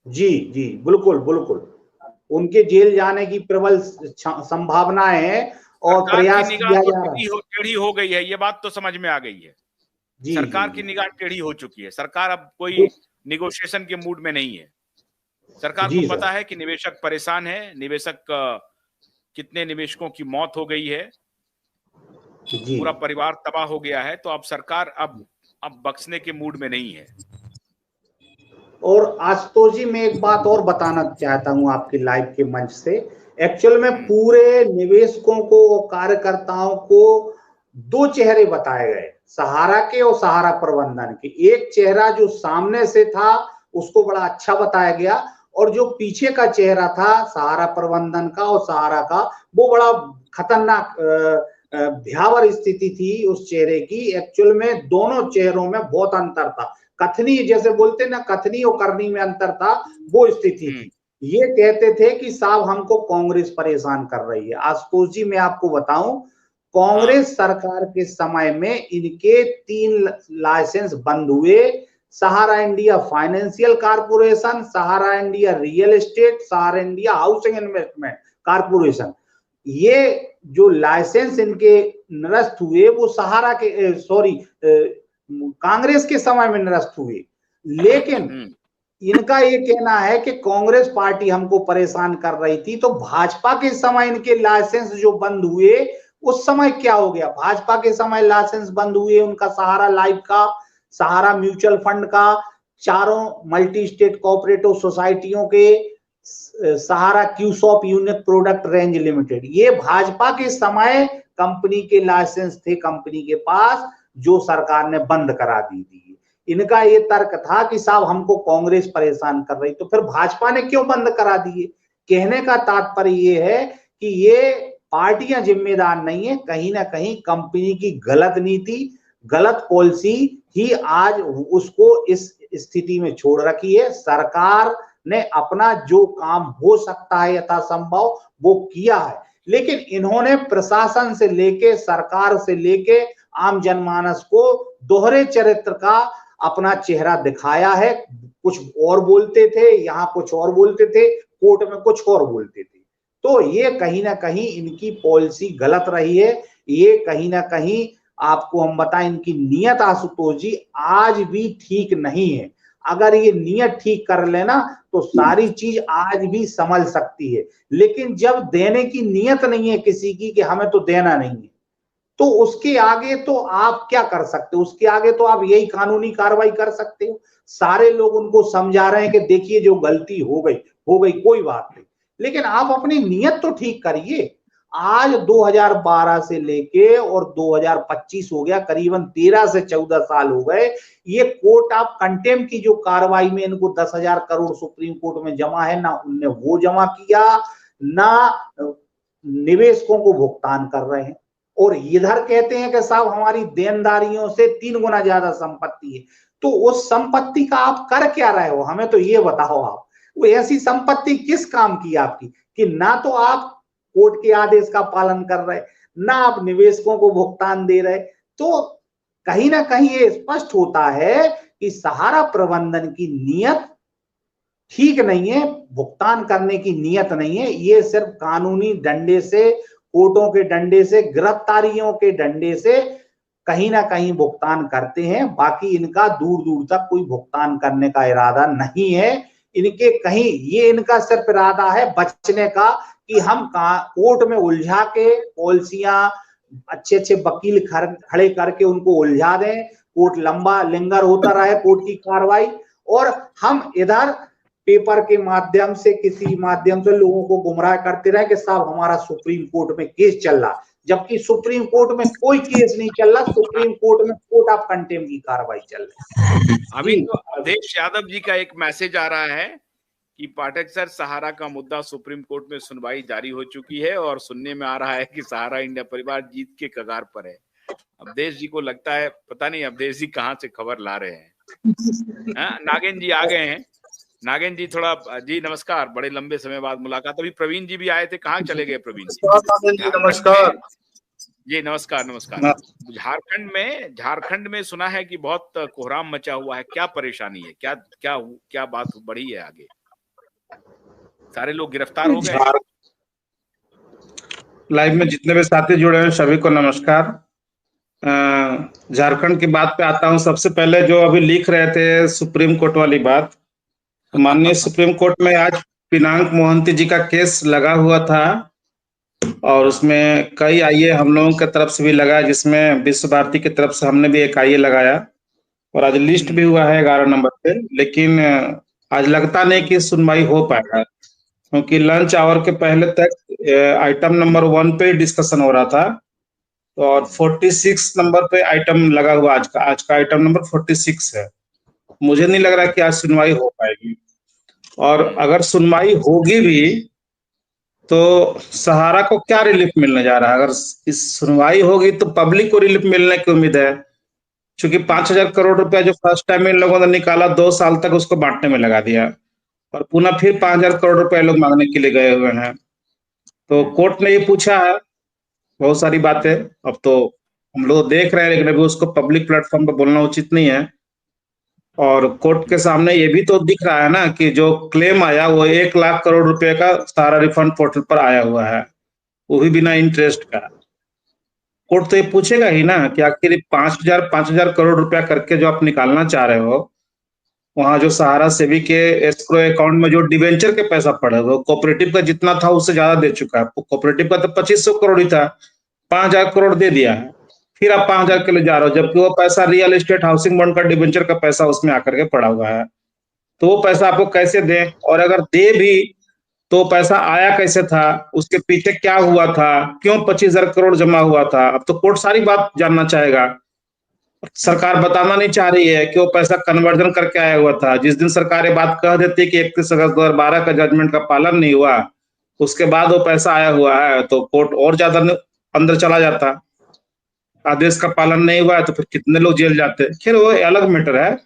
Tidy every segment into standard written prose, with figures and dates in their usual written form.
जी जी, बिल्कुल बिल्कुल, उनके जेल जाने की प्रबल संभावनाएं हैं और सरकार की प्रयास निगाह किया तो जा रहा है। टेढ़ी हो गई है, ये बात तो समझ में आ गई है। जी जी सरकार की जी, निगाह टेढ़ी हो चुकी है। सरकार अब कोई निगोशिएशन के मूड में नहीं है। सरकार को जी पता सर। है कि निवेशक परेशान है, कितने निवेशकों की मौत हो गई है, जी, पूरा परिवार तबाह हो गया है। तो अब सरकार अब बख्शने के मूड में नहीं है। और आशुतोष जी, मैं एक बात और बताना चाहता हूं आपके लाइव के मंच से। एक्चुअल में पूरे निवेशकों को, कार्यकर्ताओं को दो चेहरे बताए गए, सहारा के और सहारा प्रबंधन के। एक चेहरा जो सामने से था उसको बड़ा अच्छा बताया गया, और जो पीछे का चेहरा था सहारा प्रबंधन का और सहारा का, वो बड़ा खतरनाक भयावह स्थिति थी उस चेहरे की। एक्चुअल में दोनों चेहरों में बहुत अंतर था। कथनी, जैसे बोलते ना, कथनी और करनी में अंतर था, वो स्थिति थी। ये कहते थे कि साहब हमको कांग्रेस परेशान कर रही है। आशुतोष जी, मैं आपको बताऊं, कांग्रेस सरकार के समय में इनके 3 लाइसेंस बंद हुए। सहारा इंडिया फाइनेंशियल कारपोरेशन, सहारा इंडिया रियल एस्टेट, सहारा इंडिया हाउसिंग इन्वेस्टमेंट कारपोरेशन। ये जो लाइसेंस इनके निरस्त हुए वो सहारा के, सॉरी, कांग्रेस के समय में निरस्त हुए। लेकिन इनका ये कहना है कि कांग्रेस पार्टी हमको परेशान कर रही थी, तो भाजपा के समय इनके लाइसेंस जो बंद हुए, उस समय क्या हो गया? भाजपा के समय लाइसेंस बंद हुए उनका, सहारा लाइफ का, सहारा म्यूचुअल फंड का, चारों मल्टी स्टेट कोऑपरेटिव सोसाइटियों के, सहारा क्यूसॉप यूनिक प्रोडक्ट रेंज लिमिटेड, ये भाजपा के समय कंपनी के लाइसेंस थे कंपनी के पास, जो सरकार ने बंद करा दी थी। इनका ये तर्क था कि साहब हमको कांग्रेस परेशान कर रही, तो फिर भाजपा ने क्यों बंद करा दिए? कहने का तात्पर्य ये है कि ये पार्टियां जिम्मेदार नहीं है, कहीं ना कहीं कंपनी की गलत नीति, गलत पॉलिसी ही आज उसको इस स्थिति में छोड़ रखी है। सरकार ने अपना जो काम हो सकता है यथासंभव वो किया है, लेकिन इन्होंने प्रशासन से लेके, सरकार से लेके आम जनमानस को दोहरे चरित्र का अपना चेहरा दिखाया है। कुछ और बोलते थे, यहां कुछ और बोलते थे, कोर्ट में कुछ और बोलते थे। तो ये कहीं ना कहीं इनकी पॉलिसी गलत रही है। ये कहीं ना कहीं, आपको हम बताएं, इनकी नीयत आशुतोष जी आज भी ठीक नहीं है। अगर ये नियत ठीक कर लेना तो सारी चीज आज भी संभल सकती है। लेकिन जब देने की नियत नहीं है किसी की कि हमें तो देना नहीं है, तो उसके आगे तो आप क्या कर सकते हो? उसके आगे तो आप यही कानूनी कार्रवाई कर सकते हो। सारे लोग उनको समझा रहे हैं कि देखिए जो गलती हो गई, कोई बात नहीं, लेकिन आप अपनी नीयत तो ठीक करिए। आज 2012 से लेके और 2025 हो गया, करीबन 13 से 14 साल हो गए। ये कोर्ट ऑफ कंटेम्प्ट की जो कार्रवाई में इनको 10,000 करोड़ सुप्रीम कोर्ट में जमा है, ना उनने वो जमा किया, ना निवेशकों को भुगतान कर रहे हैं। और इधर कहते हैं कि साहब हमारी देनदारियों से 3 गुना ज्यादा संपत्ति है। तो उस संपत्ति का आप कर क्या रहे हो? हमें तो ये बताओ आप, वो ऐसी संपत्ति किस काम की आपकी कि ना तो आप कोर्ट के आदेश का पालन कर रहे, ना आप निवेशकों को भुगतान दे रहे। तो कहीं ना कहीं ये स्पष्ट होता है कि सहारा प्रबंधन की नीयत ठीक नहीं है, भुगतान करने की नीयत नहीं है। ये सिर्फ कानूनी डंडे से, कोर्टों के डंडे से, गिरफ्तारियों के डंडे से कहीं ना कहीं भुगतान करते हैं। बाकी इनका दूर दूर तक कोई भुगतान करने का इरादा नहीं है। इनके कहीं ये इनका सिर्फ इरादा है बचने का, कि हम कोर्ट में उलझा के पॉलिसियां, अच्छे अच्छे वकील खड़े करके उनको उलझा दें, कोर्ट लंबा लिंगर होता रहे कोर्ट की कार्रवाई, और हम इधर पेपर के माध्यम से, किसी माध्यम से लोगों को गुमराह करते रहे कि साहब हमारा सुप्रीम कोर्ट में केस चल रहा, जबकि सुप्रीम कोर्ट में कोई केस नहीं चल रहा। सुप्रीम कोर्ट में कोर्ट ऑफ कंटेम्प्ट की कार्रवाई चल रही है। अभी जी तो अवधेश यादव जी का एक मैसेज आ रहा है कि पाठक सर, सहारा का मुद्दा सुप्रीम कोर्ट में सुनवाई जारी हो चुकी है और सुनने में आ रहा है कि सहारा इंडिया परिवार जीत के कगार पर है। अवधेश जी को लगता है, पता नहीं अवधेश जी कहाँ से खबर ला रहे हैं। नागेंद्र जी आ गए हैं। नागेंद्र जी थोड़ा, जी नमस्कार, बड़े लंबे समय बाद मुलाकात। अभी प्रवीण जी भी आए थे, कहाँ चले गए प्रवीण जी? झारखंड नमस्कार। में, जी नमस्कार नमस्कार। झारखंड में सुना है कि बहुत कोहराम मचा हुआ है, क्या परेशानी है, क्या क्या क्या बात बढ़ी है आगे? सारे लोग गिरफ्तार हो गए। लाइव में जितने भी साथी जुड़े हैं सभी को नमस्कार। झारखंड की बात पे आता हूँ। सबसे पहले जो अभी लिख रहे थे सुप्रीम कोर्ट वाली बात, माननीय सुप्रीम कोर्ट में आज पिनाक मोहंती जी का केस लगा हुआ था और उसमें कई आईए हम लोगों की तरफ से भी लगा, जिसमें विश्व भारती की तरफ से हमने भी एक आईए लगाया और आज लिस्ट भी हुआ है 11 नंबर पे। लेकिन आज लगता नहीं कि सुनवाई हो पाएगा, क्योंकि लंच आवर के पहले तक आइटम नंबर 1 पे डिस्कशन हो रहा था और 46 नंबर पे आइटम लगा हुआ। आज का आइटम नंबर 46 है। मुझे नहीं लग रहा कि आज सुनवाई हो पाएगी, और अगर सुनवाई होगी भी तो सहारा को क्या रिलीफ मिलने जा रहा है। अगर इस सुनवाई होगी तो पब्लिक को रिलीफ मिलने की उम्मीद है, क्योंकि 5,000 करोड़ रुपया जो फर्स्ट टाइम इन लोगों ने निकाला 2 साल तक उसको बांटने में लगा दिया और पुनः फिर 5,000 करोड़ रुपए लोग मांगने के लिए गए हुए हैं। तो कोर्ट ने ये पूछा है बहुत सारी बातें, अब तो हम लोग देख रहे हैं, लेकिन अभी उसको पब्लिक प्लेटफॉर्म पर बोलना उचित नहीं है। और कोर्ट के सामने ये भी तो दिख रहा है ना कि जो क्लेम आया वो 1 लाख करोड़ रुपए का सारा रिफंड पोर्टल पर आया हुआ है, वो भी बिना इंटरेस्ट का। कोर्ट तो ये पूछेगा ही ना कि आखिर 5,000 करोड़ रुपया करके जो आप निकालना चाह रहे हो, वहां जो सहारा सेवी के एस्क्रो अकाउंट में जो डिवेंचर के पैसा पड़ा है, वो कोऑपरेटिव का जितना था उससे ज्यादा दे चुका है। कोऑपरेटिव का तो 2,500 करोड़ ही था, 5,000 करोड़ दे दिया है, फिर आप 5,000 के लिए जा रहे हो, जबकि वो पैसा रियल एस्टेट हाउसिंग बॉन्ड का डिवेंचर का पैसा उसमें आकर के पड़ा हुआ है। तो वो पैसा आपको कैसे दें, और अगर दे भी तो पैसा आया कैसे था, उसके पीछे क्या हुआ था, क्यों 25,000 करोड़ जमा हुआ था। अब तो कोर्ट सारी बात जानना चाहेगा। सरकार बताना नहीं चाह रही है कि वो पैसा कन्वर्जन करके आया हुआ था। जिस दिन सरकार ये बात कह देती है कि 31 अगस्त 2012 का जजमेंट का पालन नहीं हुआ, उसके बाद वो पैसा आया हुआ है, तो कोर्ट और ज्यादा अंदर चला जाता। आदेश का पालन नहीं हुआ है तो फिर कितने लोग जेल जाते। खैर वो अलग मैटर है।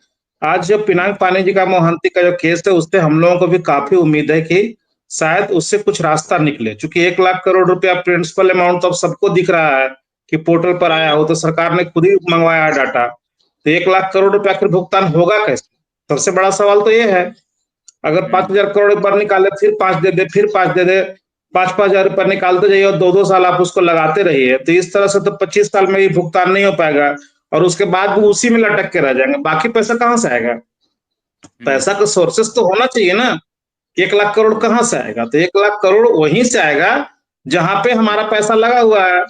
आज जो पिनाक पानी जी का मोहंती का जो केस है, उससे हम लोगों को भी काफी उम्मीद है कि शायद उससे कुछ रास्ता निकले, क्योंकि 1 लाख करोड़ रुपया प्रिंसिपल अमाउंट तो अब सबको दिख रहा है कि पोर्टल पर आया हो, तो सरकार ने खुद ही मंगवाया है डाटा। तो 1 लाख करोड़ रुपया फिर भुगतान होगा कैसे? सबसे बड़ा सवाल तो ये है। अगर 5,000 करोड़ एक बार निकाले, फिर 5 दे दे, फिर 5 दे दे, 5-5 हजार रुपया निकालते जाइए और 2-2 साल आप उसको लगाते रहिए, तो इस तरह से तो 25 साल में ही भुगतान नहीं हो पाएगा और उसके बाद वो उसी में लटक के रह जाएंगे। बाकी पैसा कहाँ से आएगा? पैसा का सोर्सेस तो होना चाहिए ना। 1 लाख करोड़ कहाँ से आएगा? तो 1 लाख करोड़ वहीं से आएगा जहां पे हमारा पैसा लगा हुआ है।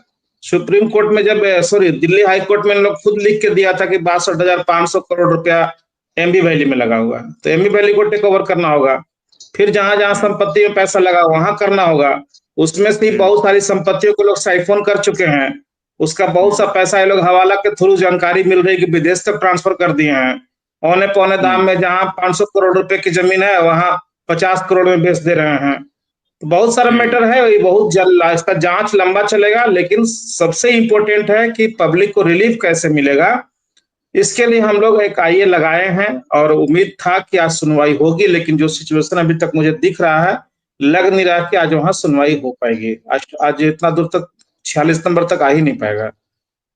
सुप्रीम कोर्ट में जब दिल्ली हाई कोर्ट में लोग खुद लिख के दिया था कि 62,500 करोड़ रुपया एमबी वैली में लगा हुआ है, तो एमबी वैली को टेक ओवर करना होगा। फिर जहां जहां संपत्ति में पैसा लगा वहां करना होगा। उसमें से बहुत सारी संपत्तियों को लोग साइफोन कर चुके हैं, उसका बहुत सा पैसा ये लोग हवाला के थ्रू जानकारी मिल रही है कि विदेश तक ट्रांसफर कर दिए हैं। औने पौने दाम में जहां 500 करोड़ रुपए की जमीन है वहां 50 करोड़ में बेच दे रहे हैं। तो बहुत सारा मैटर है, ये बहुत जल्द इसका जांच लंबा चलेगा, लेकिन सबसे इंपॉर्टेंट है कि पब्लिक को रिलीफ कैसे मिलेगा। इसके लिए हम लोग एक आईए लगाए हैं और उम्मीद था कि आज सुनवाई होगी, लेकिन जो सिचुएशन अभी तक मुझे दिख रहा है, लग नहीं रहा कि आज वहां सुनवाई हो पाएगी। आज इतना दूर तक 46 नंबर तक आ ही नहीं पाएगा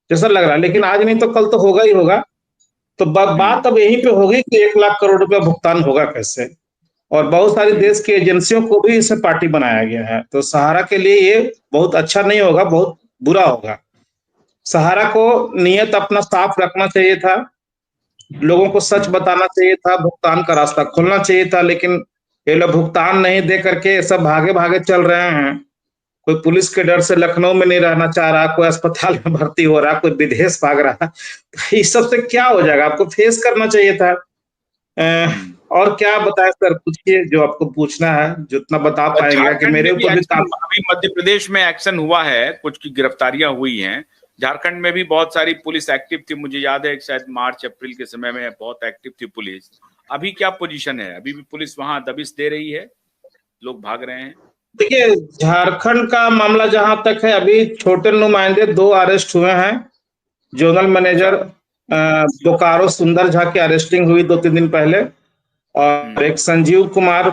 जैसा लग रहा है, लेकिन आज नहीं तो कल तो होगा ही होगा। तो बात अब यहीं पे होगी कि 1 लाख करोड़ रुपया भुगतान होगा कैसे, और बहुत सारी देश की एजेंसियों को भी इसे पार्टी बनाया गया है। तो सहारा के लिए ये बहुत अच्छा नहीं होगा, बहुत बुरा होगा। सहारा को नियत अपना साफ रखना चाहिए था, लोगों को सच बताना चाहिए था, भुगतान का रास्ता खोलना चाहिए था, लेकिन ये लोग भुगतान नहीं दे करके सब भागे भागे चल रहे हैं। कोई पुलिस के डर से लखनऊ में नहीं रहना चाह रहा, कोई अस्पताल में भर्ती हो रहा, कोई विदेश भाग रहा। इस सब से क्या हो जाएगा? आपको फेस करना चाहिए था। और क्या बताएं सर, पूछिए जो आपको पूछना है, जितना बता पाएंगे कि मेरे ऊपर भी अभी मध्य प्रदेश में एक्शन हुआ है, कुछ की गिरफ्तारियां हुई हैं। झारखंड में भी बहुत सारी पुलिस एक्टिव थी, मुझे याद है शायद मार्च अप्रैल के समय में बहुत एक्टिव थी पुलिस। अभी क्या पोजीशन है? अभी भी पुलिस वहां दबिश दे रही है, लोग भाग रहे हैं? देखिए, झारखंड का मामला जहां तक है, अभी छोटे नुमाइंदे 2 अरेस्ट हुए हैं। जोनल मैनेजर बोकारो सुंदर झा की अरेस्टिंग हुई 2-3 दिन पहले, और एक संजीव कुमार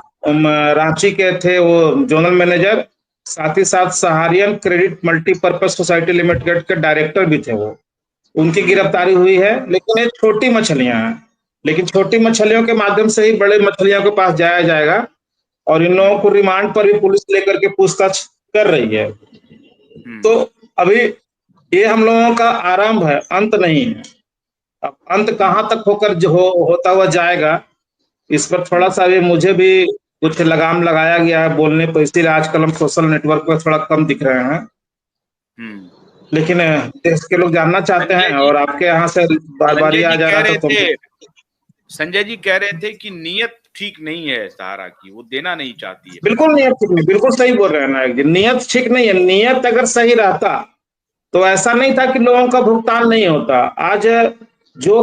रांची के थे, वो जोनल मैनेजर, साथ ही साथ सहारियन क्रेडिट मल्टीपर्पज सोसाइटी लिमिटेड के डायरेक्टर भी थे वो, उनकी गिरफ्तारी हुई है। लेकिन ये छोटी मछलियां हैं, लेकिन छोटी मछलियों के माध्यम से ही बड़े मछलियों के पास जाया जाएगा। और इन लोगों को रिमांड पर भी पुलिस लेकर के पूछताछ कर रही है। तो अभी ये हम लोगों का आरंभ है, अंत नहीं है। अब अंत कहाँ तक होकर जो होता हुआ जाएगा, इस पर थोड़ा सा भी मुझे भी कुछ लगाम लगाया गया है बोलने पर, इसीलिए आजकल हम सोशल नेटवर्क पर थोड़ा कम दिख रहे हैं। लेकिन देश के लोग जानना चाहते हैं और आपके यहाँ से बार बार आ जा रहा था। संजय जी कह रहे थे कि नियत ठीक नहीं है सहारा की, वो देना नहीं चाहती है। बिल्कुल नियत ठीक नहीं, बिल्कुल सही बोल रहे हैं नायक जी, नियत ठीक नहीं है। नियत अगर सही रहता तो ऐसा नहीं था कि लोगों का भुगतान नहीं होता। आज जो